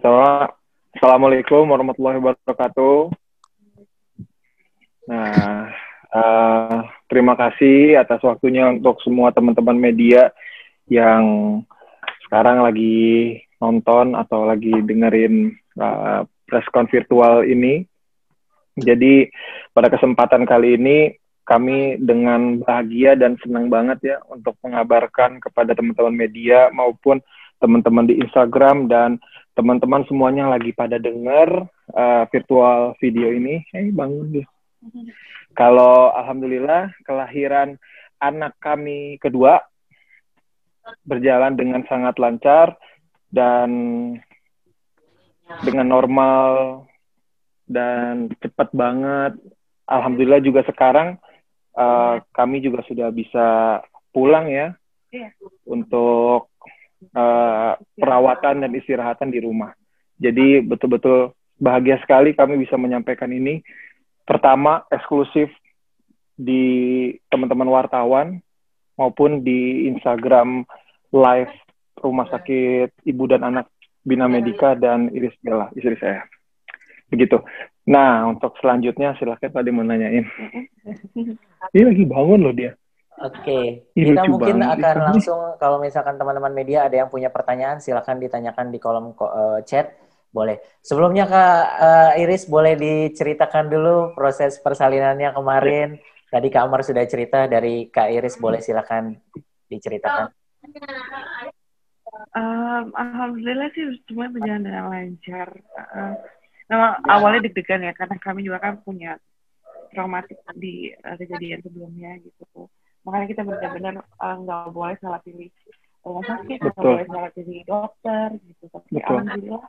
Pertama, Assalamualaikum warahmatullahi wabarakatuh. Nah, terima kasih atas waktunya untuk semua teman-teman media yang sekarang lagi nonton atau lagi dengerin preskon virtual ini. Jadi pada kesempatan kali ini kami dengan bahagia dan senang banget ya untuk mengabarkan kepada teman-teman media maupun teman-teman di Instagram dan teman-teman semuanya lagi pada dengar virtual video ini. Bangun dia. Kalau alhamdulillah kelahiran anak kami kedua berjalan dengan sangat lancar dan dengan normal dan cepat banget. Alhamdulillah juga sekarang kami juga sudah bisa pulang ya untuk perawatan dan istirahatan di rumah. Jadi betul-betul bahagia sekali kami bisa menyampaikan ini. Pertama, eksklusif di teman-teman wartawan maupun di Instagram live Rumah Sakit Ibu dan Anak Bina Medica dan Iris Bella, istri saya. Begitu. Nah, untuk selanjutnya silakan tadi mau nanyain. Dia lagi bangun loh dia. Oke, kita mungkin akan langsung, kalau misalkan teman-teman media ada yang punya pertanyaan, silakan ditanyakan di kolom chat. Boleh. Sebelumnya Kak Iris, boleh diceritakan dulu proses persalinannya kemarin. Tadi Kak Amar sudah cerita, dari Kak Iris boleh silakan diceritakan. Alhamdulillah sih semua berjalan dengan lancar. Memang awalnya deg-degan ya, karena kami juga kan punya traumatik di kejadian sebelumnya gitu. Makanya kita benar-benar nggak boleh salah pilih rumah sakit, nggak boleh salah pilih dokter gitu. Tapi alhamdulillah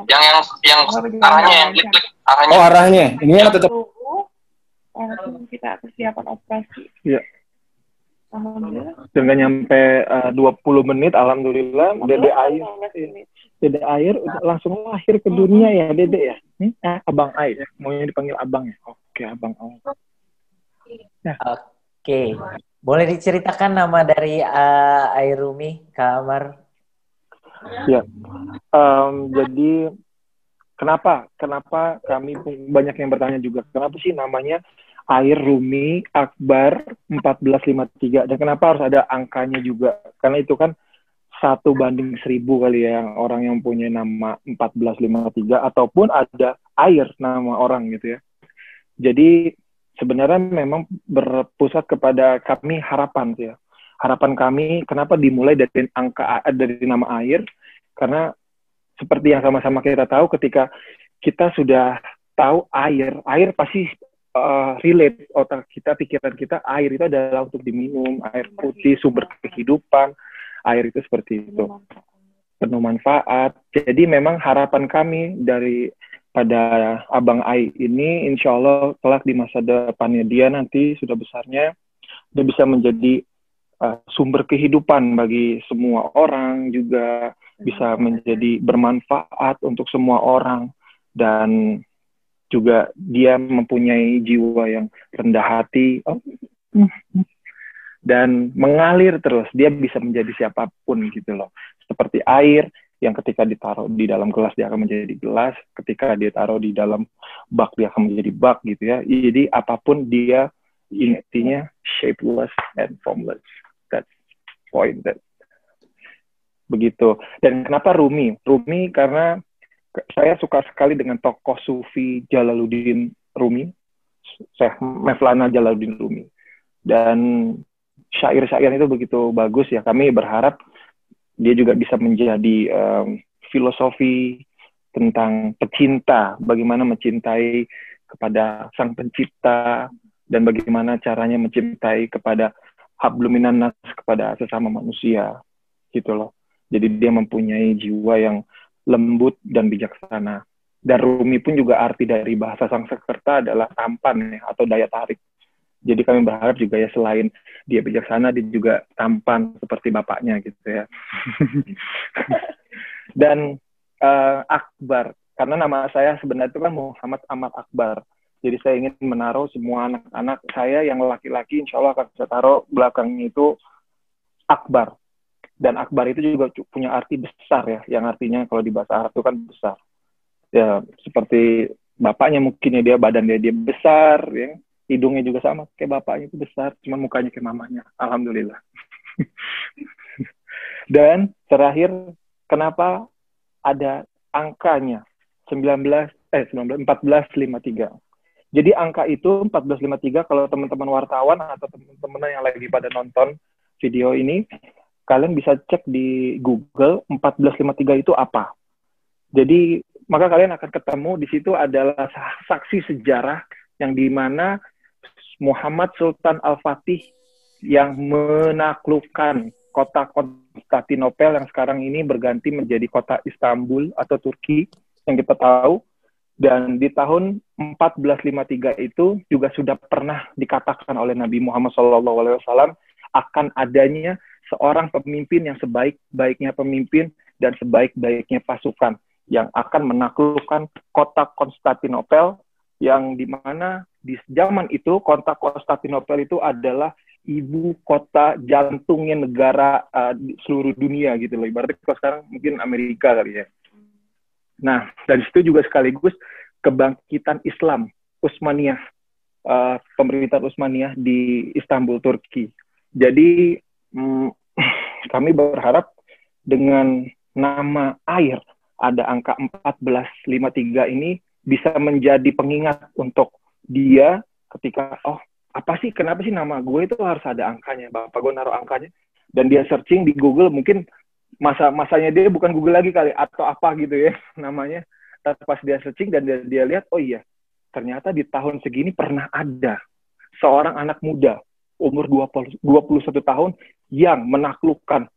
yang arahnya yang klik arahnya. Oh, arahnya. Ini yang tetap langsung kita persiapan operasi. Iya. Alhamdulillah. Dengan nyampe 20 menit alhamdulillah Dede Air langsung lahir ke dunia ya, Dede ya. Abang Air, maunya dipanggil Abang ya. Oke, Abang Air. Ya. Oke. Boleh diceritakan nama dari Airumi, Kak Amar? Ya. Jadi kenapa kami banyak yang bertanya juga, kenapa sih namanya Air Rumi Akbar 1453, dan kenapa harus ada angkanya juga? Karena itu kan 1/1000 kali ya orang yang punya nama 1453, ataupun ada Air nama orang gitu ya. Jadi sebenarnya memang berpusat kepada kami harapan ya. Harapan kami kenapa dimulai dari dari nama Air, karena seperti yang sama-sama kita tahu, ketika kita sudah tahu air pasti relate otak kita, pikiran kita, air itu adalah untuk diminum, air putih, sumber kehidupan, air itu seperti itu, penuh manfaat. Jadi memang harapan kami dari pada Abang Ai ini, insya Allah kelak di masa depannya dia nanti sudah besarnya, dia bisa menjadi sumber kehidupan bagi semua orang, juga bisa menjadi bermanfaat untuk semua orang, dan juga dia mempunyai jiwa yang rendah hati dan mengalir terus. Dia bisa menjadi siapapun gitu loh. Seperti air yang ketika ditaruh di dalam gelas dia akan menjadi gelas, ketika dia taruh di dalam bak dia akan menjadi bak gitu ya. Jadi apapun dia intinya shapeless and formless. That's point that. Begitu. Dan kenapa Rumi? Rumi karena saya suka sekali dengan tokoh Sufi Jalaluddin Rumi, Syekh Mevlana Jalaluddin Rumi. Dan syair-syair itu begitu bagus ya. Kami berharap dia juga bisa menjadi filosofi tentang pecinta, bagaimana mencintai kepada sang pencipta, dan bagaimana caranya mencintai kepada hablum minan nas, kepada sesama manusia gitu loh. Jadi dia mempunyai jiwa yang lembut dan bijaksana. Dan Rumi pun juga arti dari bahasa Sanskerta adalah tampan ya, atau daya tarik. Jadi kami berharap juga ya, selain dia bijaksana, dia juga tampan seperti bapaknya gitu ya. Dan Akbar, karena nama saya sebenarnya itu kan Muhammad Ahmad Akbar. Jadi saya ingin menaruh semua anak-anak saya yang laki-laki, insya Allah akan saya taruh belakangnya itu Akbar. Dan akbar itu juga punya arti besar ya, yang artinya kalau di bahasa Arab itu kan besar. Ya, seperti bapaknya mungkin ya, dia badannya dia besar, ya. Hidungnya juga sama, kayak bapaknya itu besar, cuma mukanya kayak mamanya. Alhamdulillah. Dan terakhir, kenapa ada angkanya 1453. Jadi angka itu 1453, kalau teman-teman wartawan atau teman-teman yang lagi pada nonton video ini, kalian bisa cek di Google 1453 itu apa. Jadi maka kalian akan ketemu di situ adalah saksi sejarah yang dimana Muhammad Sultan Al-Fatih yang menaklukkan kota Konstantinopel yang sekarang ini berganti menjadi kota Istanbul atau Turki yang kita tahu. Dan di tahun 1453 itu juga sudah pernah dikatakan oleh Nabi Muhammad SAW akan adanya seorang pemimpin yang sebaik-baiknya pemimpin dan sebaik-baiknya pasukan yang akan menaklukkan kota Konstantinopel, yang dimana di zaman itu kota Konstantinopel itu adalah ibu kota jantungnya negara di seluruh dunia gitu loh. Ibaratnya kalau sekarang mungkin Amerika kali ya. Nah, dari situ juga sekaligus kebangkitan Islam Utsmaniyah, pemerintahan Utsmaniyah di Istanbul, Turki. Jadi kami berharap dengan nama air ada angka 1453 ini bisa menjadi pengingat untuk dia ketika, oh apa sih, kenapa sih nama gue itu harus ada angkanya, bapak gue naruh angkanya, dan dia searching di Google, mungkin masanya dia bukan Google lagi kali, atau apa gitu ya namanya, tapi pas dia searching dan dia lihat, oh iya, ternyata di tahun segini pernah ada seorang anak muda umur 21 tahun yang menaklukkan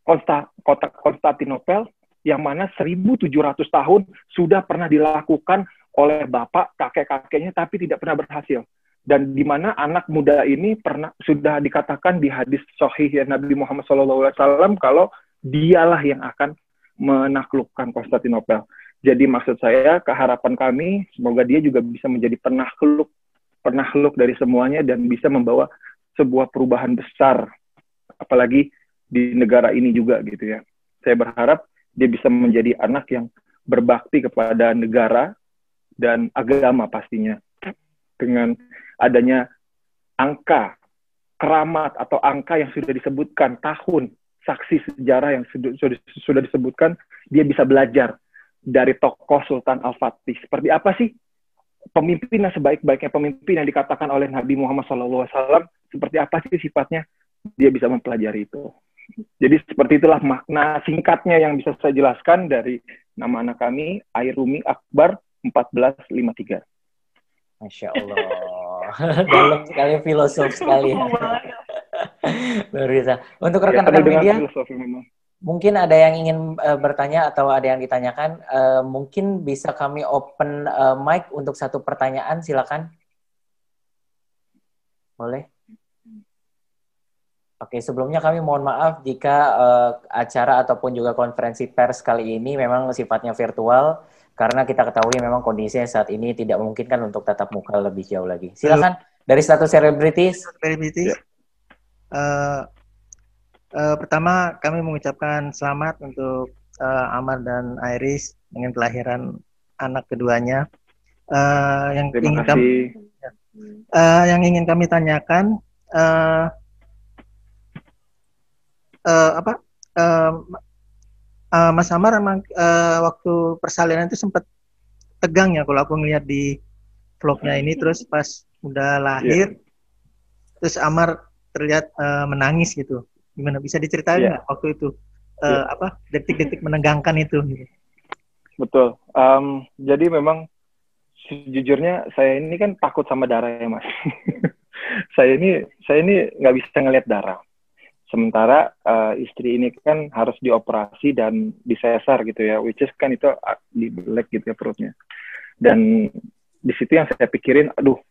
kota Konstantinopel, yang mana 1.700 tahun sudah pernah dilakukan oleh bapak, kakek-kakeknya, tapi tidak pernah berhasil. Dan di mana anak muda ini sudah dikatakan di hadis sahih ya, Nabi Muhammad SAW kalau dialah yang akan menaklukkan Konstantinopel. Jadi maksud saya, keharapan kami, semoga dia juga bisa menjadi penakluk dari semuanya dan bisa membawa sebuah perubahan besar, apalagi di negara ini juga gitu ya. Saya berharap dia bisa menjadi anak yang berbakti kepada negara dan agama pastinya. Dengan adanya angka keramat atau angka yang sudah disebutkan, tahun saksi sejarah yang sudah disebutkan, dia bisa belajar dari tokoh Sultan Al-Fatih. Seperti apa sih pemimpin yang sebaik-baiknya pemimpin yang dikatakan oleh Nabi Muhammad SAW, seperti apa sih sifatnya, dia bisa mempelajari itu. Jadi seperti itulah makna singkatnya yang bisa saya jelaskan dari nama anak kami, Air Rumi Akbar 1453. Masya Allah. Dalam sekali, filosof sekali. Luar biasa. Untuk rekan-rekan media, mungkin ada yang ingin bertanya atau ada yang ditanyakan, mungkin bisa kami open mic untuk satu pertanyaan, silakan. Boleh? Oke, sebelumnya kami mohon maaf jika acara ataupun juga konferensi pers kali ini memang sifatnya virtual, karena kita ketahui memang kondisinya saat ini tidak memungkinkan untuk tatap muka lebih jauh lagi. Silakan dari status selebritis. Pertama kami mengucapkan selamat untuk Amar dan Iris dengan kelahiran anak keduanya. Yang ingin kami tanyakan, Mas Amar emang waktu persalinan itu sempat tegang ya kalau aku ngeliat di vlognya ini, terus pas udah lahir, terus Amar terlihat menangis gitu. Gimana, bisa diceritain nggak waktu itu detik-detik menegangkan itu? Betul. Jadi memang sejujurnya saya ini kan takut sama darah ya Mas. saya ini nggak bisa ngelihat darah. Sementara istri ini kan harus dioperasi dan disesar gitu ya, which is kan itu dibelek gitu ya perutnya. Dan di situ yang saya pikirin, aduh,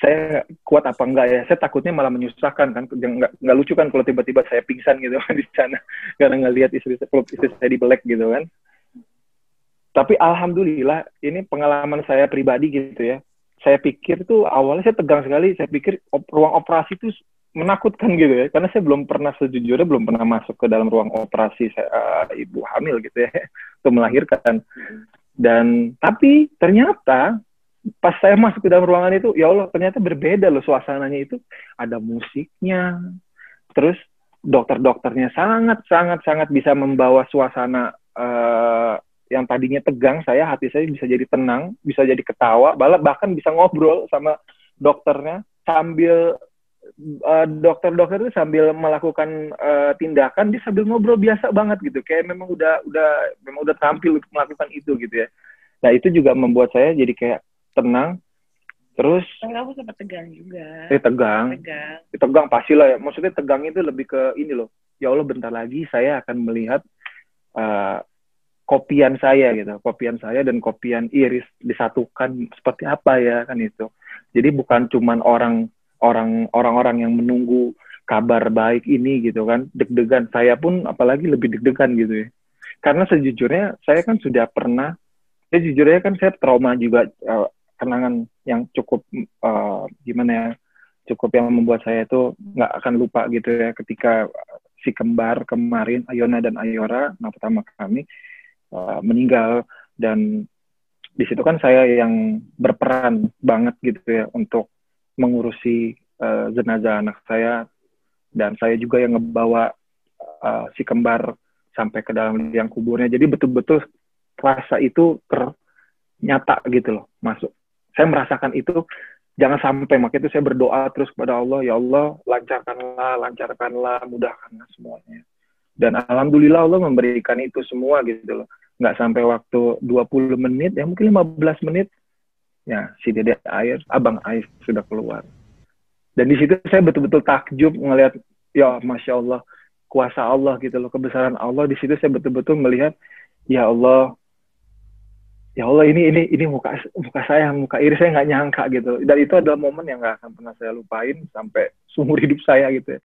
saya kuat apa enggak ya? Saya takutnya malah menyusahkan kan, nggak lucu kan kalau tiba-tiba saya pingsan gitu kan di sana karena ngelihat istri saya dibelek gitu kan. Tapi alhamdulillah ini pengalaman saya pribadi gitu ya. Saya pikir tuh awalnya saya tegang sekali. Saya pikir ruang operasi itu menakutkan gitu ya, karena saya belum pernah, sejujurnya belum pernah masuk ke dalam ruang operasi ibu hamil gitu ya untuk melahirkan. Dan tapi ternyata pas saya masuk ke dalam ruangan itu, ya Allah, ternyata berbeda loh suasananya itu. Ada musiknya, terus dokter-dokternya sangat bisa membawa suasana yang tadinya tegang, hati saya bisa jadi tenang, bisa jadi ketawa, bahkan bisa ngobrol sama dokternya sambil dokter-dokter itu sambil melakukan tindakan, dia sambil ngobrol biasa banget gitu, kayak memang udah tampil untuk melakukan itu gitu ya. Nah itu juga membuat saya jadi kayak tenang. Terus kamu sempat tegang juga. Tegang pastilah ya. Maksudnya tegang itu lebih ke ini loh. Ya Allah, bentar lagi saya akan melihat kopian saya gitu. Kopian saya dan kopian Iris disatukan seperti apa ya kan itu. Jadi bukan cuman orang-orang yang menunggu kabar baik ini gitu kan. Deg-degan. Saya pun apalagi lebih deg-degan gitu ya. Karena sejujurnya saya kan sudah pernah, sejujurnya kan saya trauma juga, kenangan yang cukup gimana ya, cukup yang membuat saya itu nggak akan lupa gitu ya, ketika si kembar kemarin, Ayona dan Ayora, anak pertama kami, meninggal. Dan di situ kan saya yang berperan banget gitu ya untuk mengurusi jenazah anak saya, dan saya juga yang ngebawa si kembar sampai ke dalam liang kuburnya. Jadi betul-betul rasa itu ternyata gitu loh, masuk. Saya merasakan itu, jangan sampai, makanya itu saya berdoa terus kepada Allah, ya Allah, lancarkanlah, mudahkanlah semuanya. Dan alhamdulillah Allah memberikan itu semua gitu loh. Nggak sampai waktu 20 menit, ya mungkin 15 menit, ya si Dede Air, Abang Ais sudah keluar. Dan di situ saya betul-betul takjub ngelihat, ya Masya Allah, kuasa Allah gitu loh, kebesaran Allah. Di situ saya betul-betul melihat, ya Allah, ini muka saya, muka Iris, saya nggak nyangka gitu. Dan itu adalah momen yang nggak akan pernah saya lupain sampai seumur hidup saya gitu ya.